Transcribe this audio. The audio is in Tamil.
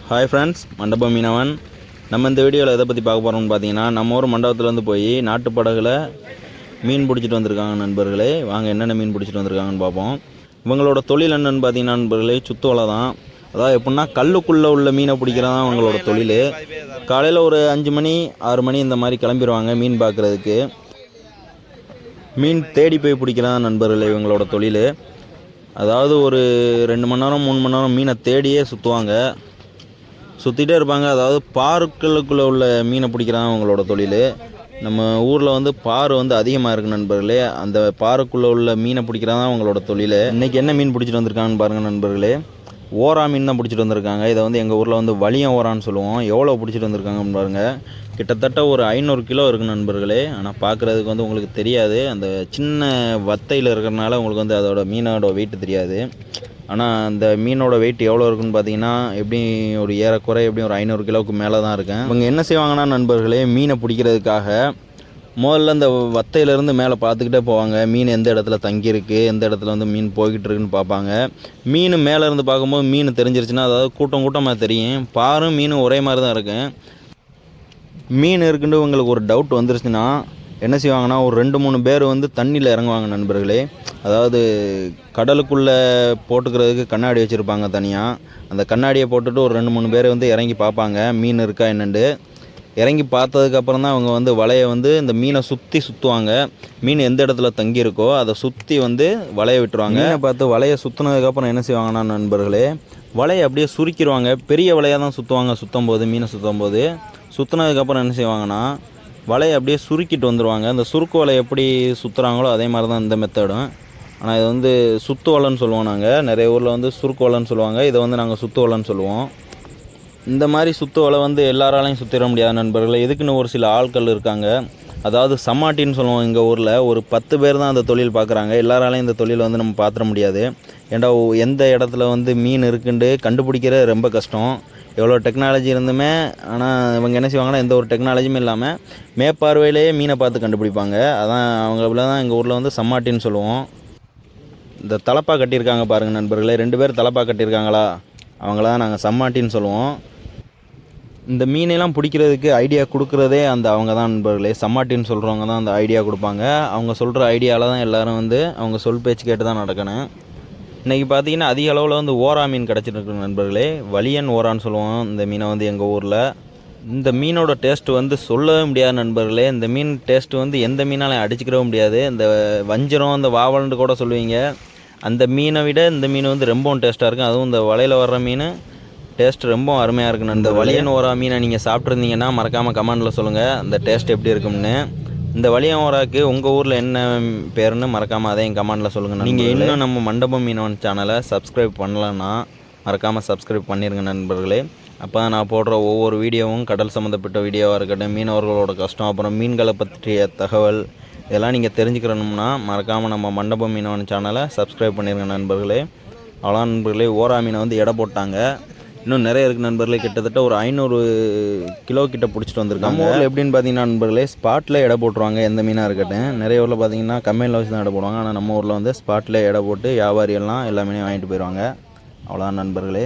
ஹாய் ஃப்ரெண்ட்ஸ், மண்டபம் மீனவன். நம்ம இந்த வீடியோவில் எதை பற்றி பார்க்க போகிறோம்னு பார்த்தீங்கன்னா, நம்ம ஊர் மண்டபத்துலேருந்து போய் நாட்டு படகுல மீன் பிடிச்சிட்டு வந்திருக்காங்க நண்பர்களே. வாங்க என்னென்ன மீன் பிடிச்சிட்டு வந்திருக்காங்கன்னு பார்ப்போம். இவங்களோட தொழில் என்னென்னு பார்த்தீங்கன்னா நண்பர்களே, சுத்து வலை தான். அதாவது எப்படின்னா கல்லுக்குள்ளே உள்ள மீனை பிடிக்கிறதான் அவங்களோட தொழில். காலையில் ஒரு 5 மணி 6 மணி இந்த மாதிரி கிளம்பிடுவாங்க மீன் பார்க்குறதுக்கு. மீன் தேடி போய் பிடிக்கிறதான் நண்பர்களே இவங்களோட தொழில். அதாவது ஒரு 2 மணி நேரம் 3 மணி நேரம் மீனை தேடியே சுற்றிட்டே இருப்பாங்க. அதாவது பாருக்களுக்குள்ளே உள்ள மீனை பிடிக்கிறாங்க அவங்களோட தொழில். நம்ம ஊரில் வந்து பாரு வந்து அதிகமாக இருக்குது நண்பர்களே. அந்த பாருக்குள்ளே உள்ள மீனை பிடிக்கிறாங்க அவங்களோட தொழில். இன்றைக்கி என்ன மீன் பிடிச்சிட்டு வந்திருக்காங்கன்னு பாருங்கள் நண்பர்களே. ஓரா மீன் தான் பிடிச்சிட்டு வந்திருக்காங்க. இதை வந்து எங்கள் ஊரில் வந்து வலியம் ஓரான்னு சொல்லுவோம். எவ்வளோ பிடிச்சிட்டு வந்திருக்காங்கன்னு பாருங்கள். கிட்டத்தட்ட ஒரு 500 கிலோ இருக்குது நண்பர்களே. ஆனால் பார்க்குறதுக்கு வந்து உங்களுக்கு தெரியாது, அந்த சின்ன வத்தையில் இருக்கிறனால உங்களுக்கு வந்து அதோட மீனோட வெயிட்டு தெரியாது. ஆனால் அந்த மீனோட வெயிட் எவ்வளோ இருக்குன்னு பார்த்தீங்கன்னா, எப்படி ஒரு ஏறக்குறை எப்படியும் ஒரு 500 கிலோவுக்கு மேலே தான் இருக்கேன். இவங்க என்ன செய்வாங்கன்னா நண்பர்களே, மீனை பிடிக்கிறதுக்காக முதல்ல இந்த வத்தையிலேருந்து மேலே பார்த்துக்கிட்டே போவாங்க. மீன் எந்த இடத்துல தங்கியிருக்கு, எந்த இடத்துல வந்து மீன் போய்கிட்டு இருக்குன்னு பார்ப்பாங்க. மீன் மேலே இருந்து பார்க்கும்போது மீன் தெரிஞ்சிருச்சுன்னா, அதாவது கூட்டமாக தெரியும். பாரும் மீனும் ஒரே மாதிரி தான் இருக்கும். மீன் இருக்குன்னு உங்களுக்கு ஒரு டவுட் வந்துருச்சுன்னா என்ன செய்வாங்கன்னா, ஒரு 2-3 பேர் வந்து தண்ணியில் இறங்குவாங்க நண்பர்களே. அதாவது கடலுக்குள்ளே போட்டுக்கிறதுக்கு கண்ணாடி வச்சுருப்பாங்க தனியாக. அந்த கண்ணாடியை போட்டுட்டு ஒரு 2-3 பேர் வந்து இறங்கி பார்ப்பாங்க மீன் இருக்கா என்னென்னு. இறங்கி பார்த்ததுக்கப்புறம் தான் அவங்க வந்து வலையை வந்து இந்த மீனை சுற்றுவாங்க. மீன் எந்த இடத்துல தங்கியிருக்கோ அதை சுற்றி வந்து வலையை விட்டுருவாங்க. மீனை பார்த்து வலையை சுற்றினதுக்கப்புறம் என்ன செய்வாங்கன்னா நண்பர்களே, வலையை அப்படியே சுருக்கிடுவாங்க. பெரிய வலையாக தான் சுற்றுவாங்க. மீனை சுற்றினதுக்கப்புறம் என்ன செய்வாங்கன்னா, வலையை அப்படியே சுருக்கிட்டு வந்துடுவாங்க. அந்த சுருக்கு வலை எப்படி சுற்றுறாங்களோ அதே மாதிரி தான் இந்த மெத்தடும். ஆனால் இது வந்து சுத்து வலைன்னு சொல்லுவோம் நாங்கள். நிறைய ஊரில் வந்து சுருக்கு வலைன்னு சொல்லுவாங்க. இதை வந்து நாங்கள் சுத்து வலைன்னு சொல்லுவோம். இந்த மாதிரி சுத்து வலை வந்து எல்லாராலையும் சுற்றிட முடியாத நண்பர்கள். இதுக்குன்னு ஒரு சில ஆட்கள் இருக்காங்க. அதாவது சம்மாட்டின்னு சொல்லுவோம் எங்கள் ஊரில். ஒரு 10 பேர் தான் அந்த தொழில் பார்க்குறாங்க. எல்லாராலையும் இந்த தொழில் வந்து நம்ம பார்த்துட முடியாது. ஏன்டா எந்த இடத்துல வந்து மீன் இருக்குன்னு கண்டுபிடிக்கிறது ரொம்ப கஷ்டம். எவ்வளோ டெக்னாலஜி இருந்துமே, ஆனால் இவங்க என்ன செய்வாங்கன்னா, எந்த ஒரு டெக்னாலஜியும் இல்லாமல் மேற்பார்வையிலேயே மீனை பார்த்து கண்டுபிடிப்பாங்க. அதான் அவங்கள தான் எங்கள் ஊரில் வந்து சம்மாட்டின்னு சொல்லுவோம். இந்த தலப்பா கட்டியிருக்காங்க பாருங்கள் நண்பர்களே, 2 பேர் தலப்பா கட்டியிருக்காங்களா, அவங்கள தான் நாங்கள் சம்மாட்டின்னு சொல்லுவோம். இந்த மீனெல்லாம் பிடிக்கிறதுக்கு ஐடியா கொடுக்குறதே அவங்க தான் நண்பர்களே. சம்மாட்டின்னு சொல்கிறவங்க தான் அந்த ஐடியா கொடுப்பாங்க. அவங்க சொல்கிற ஐடியாவில் தான் எல்லோரும் வந்து அவங்க சொல் பேச்சு கேட்டு தான் நடக்கணும். இன்றைக்கி பார்த்தீங்கன்னா அதிக அளவில் வந்து ஓரா மீன் கிடச்சிருக்கு நண்பர்களே. வலியன் ஓரான்னு சொல்லுவோம் இந்த மீனை வந்து எங்கள் ஊரில். இந்த மீனோட டேஸ்ட்டு வந்து சொல்லவே முடியாது நண்பர்களே. இந்த மீன் டேஸ்ட்டு வந்து எந்த மீனாலையும் அடிச்சுக்கிறவே முடியாது. இந்த வஞ்சிரம், இந்த வாவல்னு கூட சொல்லுவீங்க. அந்த மீனை விட இந்த மீன் வந்து ரொம்பவும் டேஸ்ட்டாக இருக்கும். அதுவும் இந்த வலையில் வர்ற மீன் டேஸ்ட் ரொம்ப அருமையாக இருக்குன்னு. இந்த வலியன் ஓரா மீனை நீங்கள் சாப்பிட்ருந்தீங்கன்னா மறக்காமல் கமெண்டில் சொல்லுங்கள் அந்த டேஸ்ட் எப்படி இருக்கும்னு. இந்த வலியன் ஓராக்கு உங்கள் ஊரில் என்ன பேருன்னு மறக்காமல் அதையும் கமெண்டில் சொல்லுங்கள். நீங்கள் இன்னும் நம்ம மண்டபம் மீனவன் சேனலை சப்ஸ்கிரைப் பண்ணலன்னா மறக்காமல் சப்ஸ்கிரைப் பண்ணிடுங்க நண்பர்களே. அப்போ நான் போடுற ஒவ்வொரு வீடியோவும் கடல் சம்மந்தப்பட்ட வீடியோவாக இருக்கட்டும், மீனவர்களோட கஷ்டம், அப்புறம் மீன்களை பற்றிய தகவல், இதெல்லாம் நீங்கள் தெரிஞ்சுக்கணும்னா மறக்காமல் நம்ம மண்டபம் மீனவன் சேனலை சப்ஸ்கிரைப் பண்ணிடுங்க நண்பர்களே. அவ்வளோ நண்பர்களே, ஓரா மீனை வந்து எடை போட்டாங்க. இன்னும் நிறைய இருக்குது நண்பர்களே. கிட்டத்தட்ட ஒரு 500 கிலோ கிட்ட பிடிச்சிட்டு வந்திருக்காங்க. நம்ம ஊரில் எப்படின்னு பார்த்தீங்கன்னா நண்பர்களே, ஸ்பாட்டில் எடை போட்டுருவாங்க எந்த மீனாக இருக்கட்டும். நிறைய ஊரில் பார்த்தீங்கன்னா கம்மியில் வச்சு தான் எடை போடுவாங்க. ஆனால் நம்ம ஊரில் வந்து ஸ்பாட்டில் எடை போட்டு வியாபாரியெல்லாம் எல்லா மீனையும் வாங்கிட்டு போயிடுவாங்க. அவ்வளோதான் நண்பர்களே.